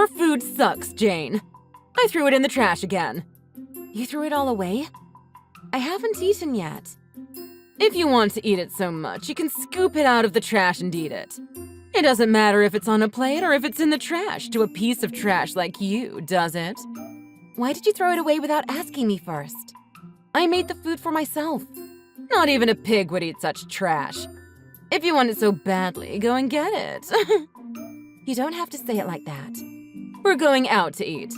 Your food sucks, Jane. I threw it in the trash again. You threw it all away? I haven't eaten yet. If you want to eat it so much, you can scoop it out of the trash and eat it. It doesn't matter if it's on a plate or if it's in the trash to a piece of trash like you, does it? Why did you throw it away without asking me first? I made the food for myself. Not even a pig would eat such trash. If you want it so badly, go and get it. You don't have to say it like that. We're going out to eat.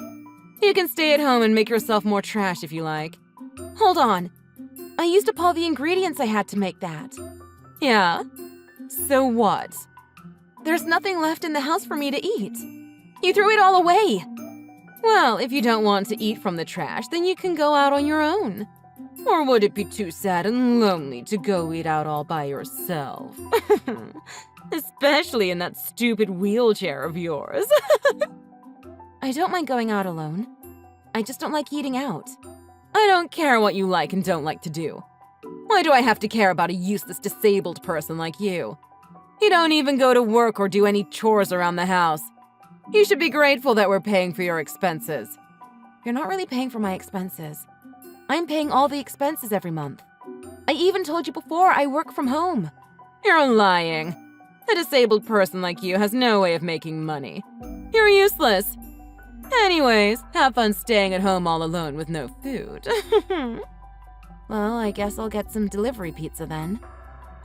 You can stay at home and make yourself more trash if you like. Hold on. I used up all the ingredients I had to make that. Yeah? So what? There's nothing left in the house for me to eat. You threw it all away. Well, if you don't want to eat from the trash, then you can go out on your own. Or would it be too sad and lonely to go eat out all by yourself? Especially in that stupid wheelchair of yours. I don't mind going out alone. I just don't like eating out. I don't care what you like and don't like to do. Why do I have to care about a useless disabled person like you? You don't even go to work or do any chores around the house. You should be grateful that we're paying for your expenses. You're not really paying for my expenses. I'm paying all the expenses every month. I even told you before I work from home. You're lying. A disabled person like you has no way of making money. You're useless. Anyways, have fun staying at home all alone with no food. Well, I guess I'll get some delivery pizza then.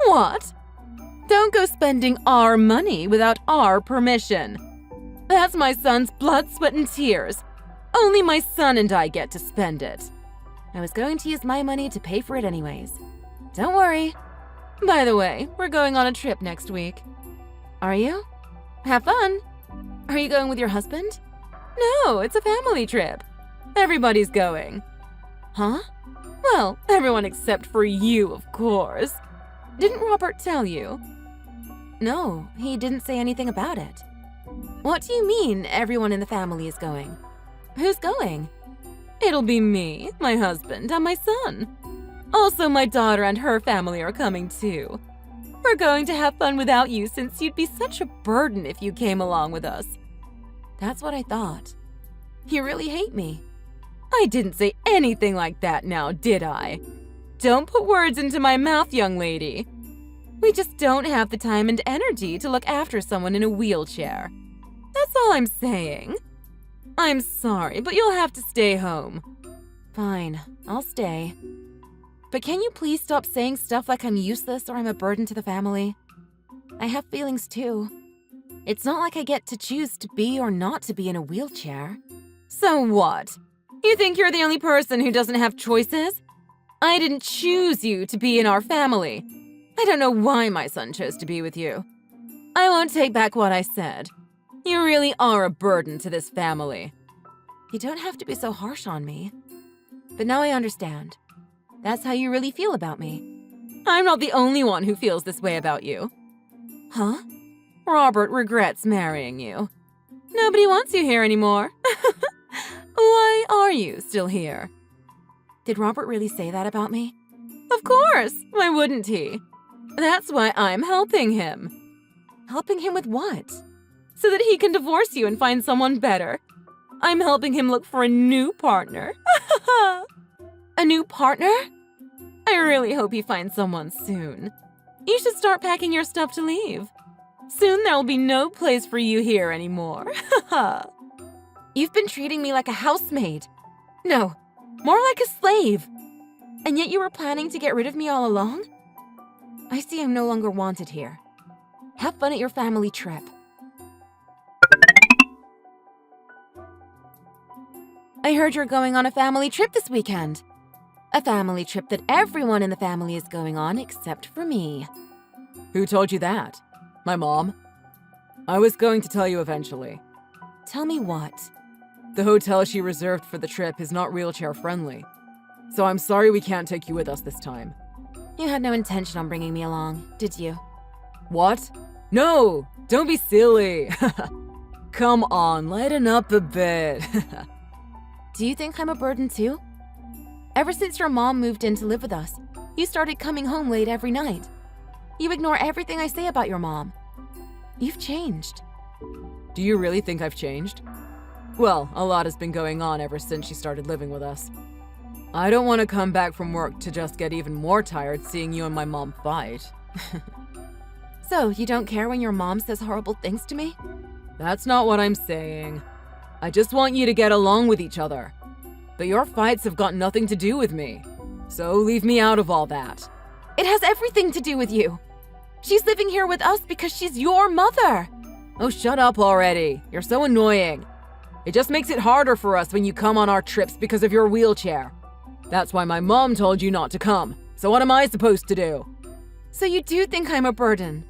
What? Don't go spending our money without our permission. That's my son's blood, sweat, and tears. Only my son and I get to spend it. I was going to use my money to pay for it anyways. Don't worry. By the way, we're going on a trip next week. Are you? Have fun. Are you going with your husband? No, it's a family trip. Everybody's going. Huh? Well, everyone except for you, of course. Didn't Robert tell you? No, he didn't say anything about it. What do you mean everyone in the family is going? Who's going? It'll be me, my husband, and my son. Also, my daughter and her family are coming too. We're going to have fun without you since you'd be such a burden if you came along with us. That's what I thought. You really hate me. I didn't say anything like that now, did I? Don't put words into my mouth, young lady. We just don't have the time and energy to look after someone in a wheelchair. That's all I'm saying. I'm sorry, but you'll have to stay home. Fine, I'll stay. But can you please stop saying stuff like I'm useless or I'm a burden to the family? I have feelings too. It's not like I get to choose to be or not to be in a wheelchair. So what? You think you're the only person who doesn't have choices? I didn't choose you to be in our family. I don't know why my son chose to be with you. I won't take back what I said. You really are a burden to this family. You don't have to be so harsh on me. But now I understand. That's how you really feel about me. I'm not the only one who feels this way about you. Huh? Robert regrets marrying you. Nobody wants you here anymore. Why are you still here? Did Robert really say that about me? Of course! Why wouldn't he? That's why I'm helping him. Helping him with what? So that he can divorce you and find someone better. I'm helping him look for a new partner. A new partner? I really hope he finds someone soon. You should start packing your stuff to leave. Soon there'll be no place for you here anymore. You've been treating me like a housemaid. No, more like a slave. And yet you were planning to get rid of me all along? I see I'm no longer wanted here. Have fun at your family trip. I heard you're going on a family trip this weekend. A family trip that everyone in the family is going on except for me. Who told you that? My mom? I was going to tell you eventually. Tell me what? The hotel she reserved for the trip is not wheelchair friendly. So I'm sorry we can't take you with us this time. You had no intention on bringing me along, did you? What? No! Don't be silly! Come on, lighten up a bit. Do you think I'm a burden too? Ever since your mom moved in to live with us, you started coming home late every night. You ignore everything I say about your mom. You've changed. Do you really think I've changed? Well, a lot has been going on ever since she started living with us. I don't want to come back from work to just get even more tired seeing you and my mom fight. So, you don't care when your mom says horrible things to me? That's not what I'm saying. I just want you to get along with each other. But your fights have got nothing to do with me. So leave me out of all that. It has everything to do with you. She's living here with us because she's your mother. Oh, shut up already. You're so annoying. It just makes it harder for us when you come on our trips because of your wheelchair. That's why my mom told you not to come. So what am I supposed to do? So you do think I'm a burden?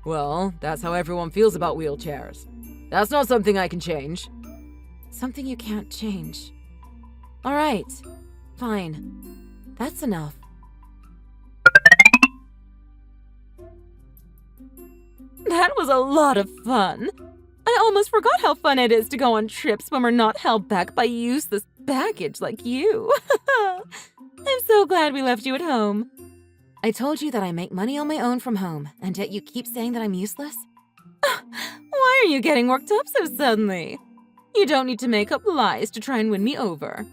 Well, that's how everyone feels about wheelchairs. That's not something I can change. Something you can't change. All right, fine. That's enough. That was a lot of fun. I almost forgot how fun it is to go on trips when we're not held back by useless baggage like you. I'm so glad we left you at home. I told you that I make money on my own from home, and yet you keep saying that I'm useless? Why are you getting worked up so suddenly? You don't need to make up lies to try and win me over.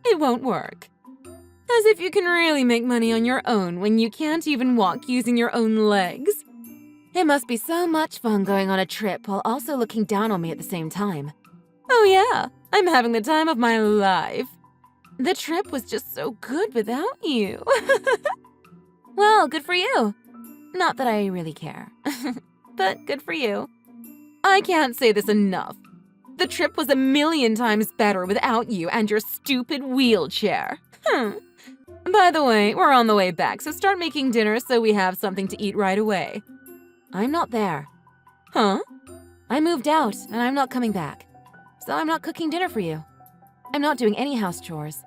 It won't work. As if you can really make money on your own when you can't even walk using your own legs. It must be so much fun going on a trip while also looking down on me at the same time. Oh yeah, I'm having the time of my life. The trip was just so good without you. Well, good for you. Not that I really care, but good for you. I can't say this enough. The trip was 1,000,000 times better without you and your stupid wheelchair. By the way, we're on the way back, so start making dinner so we have something to eat right away. I'm not there. Huh? I moved out, and I'm not coming back. So I'm not cooking dinner for you. I'm not doing any house chores.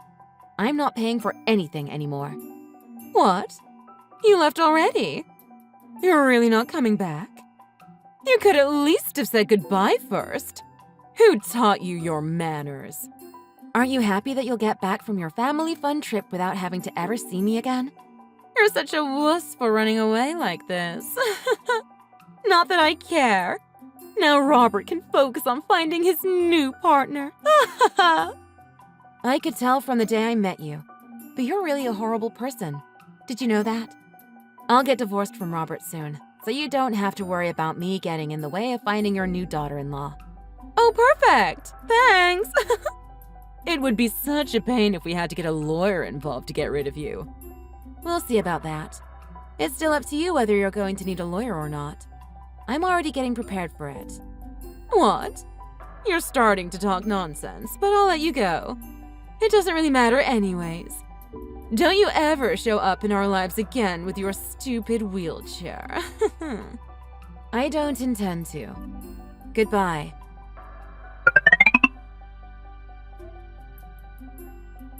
I'm not paying for anything anymore. What? You left already? You're really not coming back? You could at least have said goodbye first. Who taught you your manners? Aren't you happy that you'll get back from your family fun trip without having to ever see me again? You're such a wuss for running away like this. Not that I care. Now Robert can focus on finding his new partner. I could tell from the day I met you, but you're really a horrible person. Did you know that? I'll get divorced from Robert soon, so you don't have to worry about me getting in the way of finding your new daughter-in-law. Oh, perfect! Thanks! It would be such a pain if we had to get a lawyer involved to get rid of you. We'll see about that. It's still up to you whether you're going to need a lawyer or not. I'm already getting prepared for it. What? You're starting to talk nonsense, but I'll let you go. It doesn't really matter anyways. Don't you ever show up in our lives again with your stupid wheelchair. I don't intend to. Goodbye.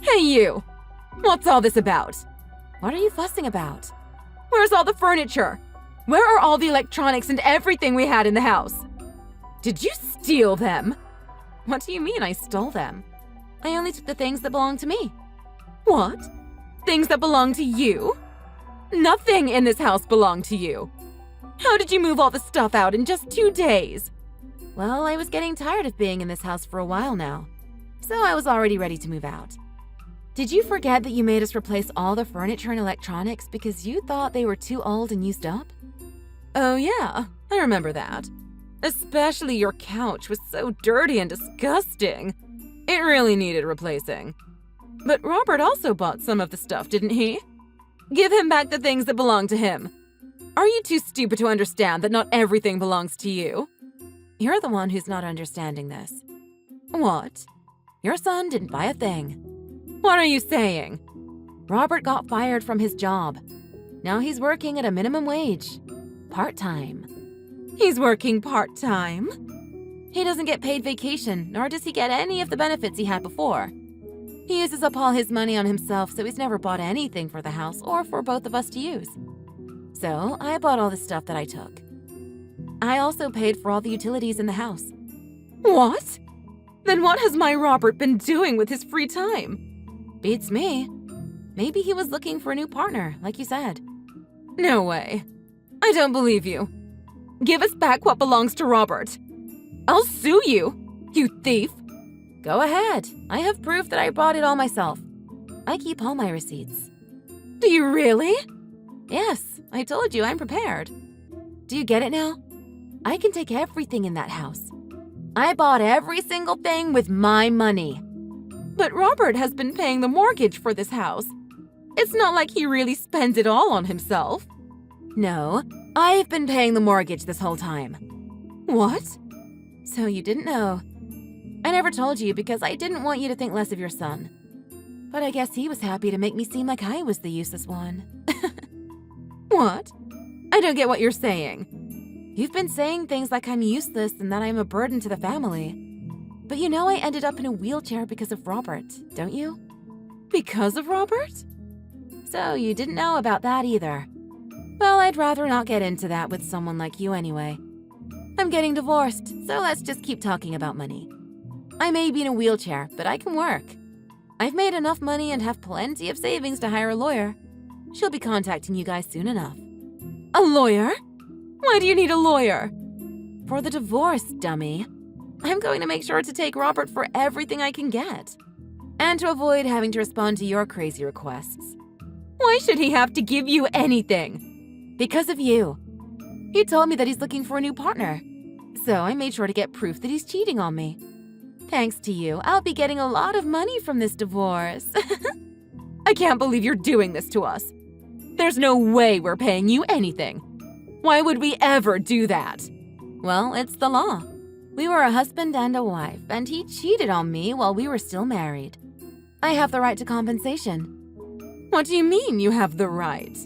Hey you! What's all this about? What are you fussing about? Where's all the furniture? Where are all the electronics and everything we had in the house? Did you steal them? What do you mean I stole them? I only took the things that belong to me. What? Things that belong to you? Nothing in this house belonged to you. How did you move all the stuff out in just 2 days? Well, I was getting tired of being in this house for a while now, so I was already ready to move out. Did you forget that you made us replace all the furniture and electronics because you thought they were too old and used up? Oh yeah, I remember that. Especially your couch was so dirty and disgusting. It really needed replacing. But Robert also bought some of the stuff, didn't he? Give him back the things that belong to him. Are you too stupid to understand that not everything belongs to you? You're the one who's not understanding this. What? Your son didn't buy a thing. What are you saying? Robert got fired from his job. Now he's working at a minimum wage. Part-time. He's working part-time? He doesn't get paid vacation, nor does he get any of the benefits he had before. He uses up all his money on himself, so he's never bought anything for the house or for both of us to use. So I bought all the stuff that I took. I also paid for all the utilities in the house. What? Then what has my Robert been doing with his free time? Beats me. Maybe he was looking for a new partner, like you said. No way. I don't believe you. Give us back what belongs to Robert. I'll sue you, you thief. Go ahead. I have proof that I bought it all myself. I keep all my receipts. Do you really? Yes, I told you I'm prepared. Do you get it now? I can take everything in that house. I bought every single thing with my money. But Robert has been paying the mortgage for this house. It's not like he really spends it all on himself. No, I've been paying the mortgage this whole time. What? So you didn't know. I never told you because I didn't want you to think less of your son. But I guess he was happy to make me seem like I was the useless one. What? I don't get what you're saying. You've been saying things like I'm useless and that I'm a burden to the family. But you know I ended up in a wheelchair because of Robert, don't you? Because of Robert? So you didn't know about that either. Well, I'd rather not get into that with someone like you anyway. I'm getting divorced, so let's just keep talking about money. I may be in a wheelchair, but I can work. I've made enough money and have plenty of savings to hire a lawyer. She'll be contacting you guys soon enough. A lawyer? Why do you need a lawyer? For the divorce, dummy. I'm going to make sure to take Robert for everything I can get. And to avoid having to respond to your crazy requests. Why should he have to give you anything? Because of you. He told me that he's looking for a new partner. So I made sure to get proof that he's cheating on me. Thanks to you, I'll be getting a lot of money from this divorce. I can't believe you're doing this to us. There's no way we're paying you anything. Why would we ever do that? Well, it's the law. We were a husband and a wife, and he cheated on me while we were still married. I have the right to compensation. What do you mean you have the right?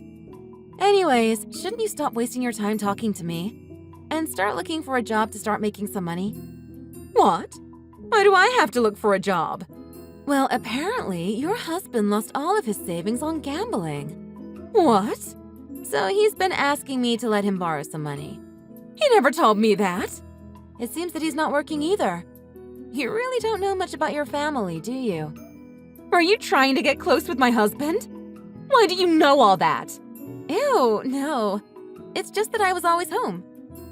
Anyways, shouldn't you stop wasting your time talking to me? And start looking for a job to start making some money? What? Why do I have to look for a job? Well, apparently, your husband lost all of his savings on gambling. What? So he's been asking me to let him borrow some money. He never told me that. It seems that he's not working either. You really don't know much about your family, do you? Are you trying to get close with my husband? Why do you know all that? Ew, no. It's just that I was always home,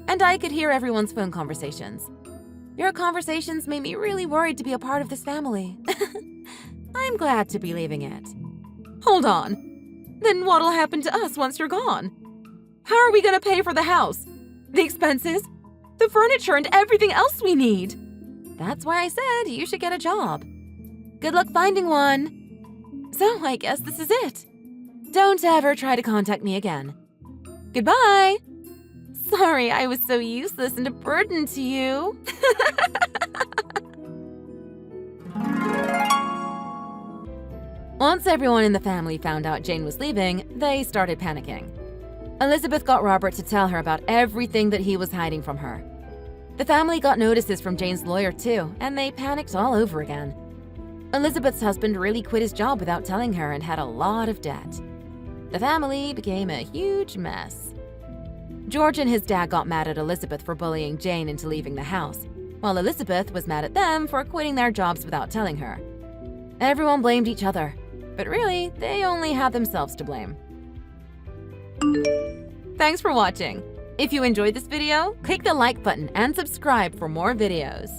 and I could hear everyone's phone conversations. Your conversations made me really worried to be a part of this family. I'm glad to be leaving it. Hold on. Then what'll happen to us once you're gone? How are we gonna pay for the house? The expenses? The furniture and everything else we need? That's why I said you should get a job. Good luck finding one. So I guess this is it. Don't ever try to contact me again. Goodbye. Sorry I was so useless and a burden to you. Once everyone in the family found out Jane was leaving, they started panicking. Elizabeth got Robert to tell her about everything that he was hiding from her. The family got notices from Jane's lawyer too, and they panicked all over again. Elizabeth's husband really quit his job without telling her and had a lot of debt. The family became a huge mess. George and his dad got mad at Elizabeth for bullying Jane into leaving the house, while Elizabeth was mad at them for quitting their jobs without telling her. Everyone blamed each other, but really, they only had themselves to blame. Thanks for watching. If you enjoyed this video, Click the like button and subscribe for more videos.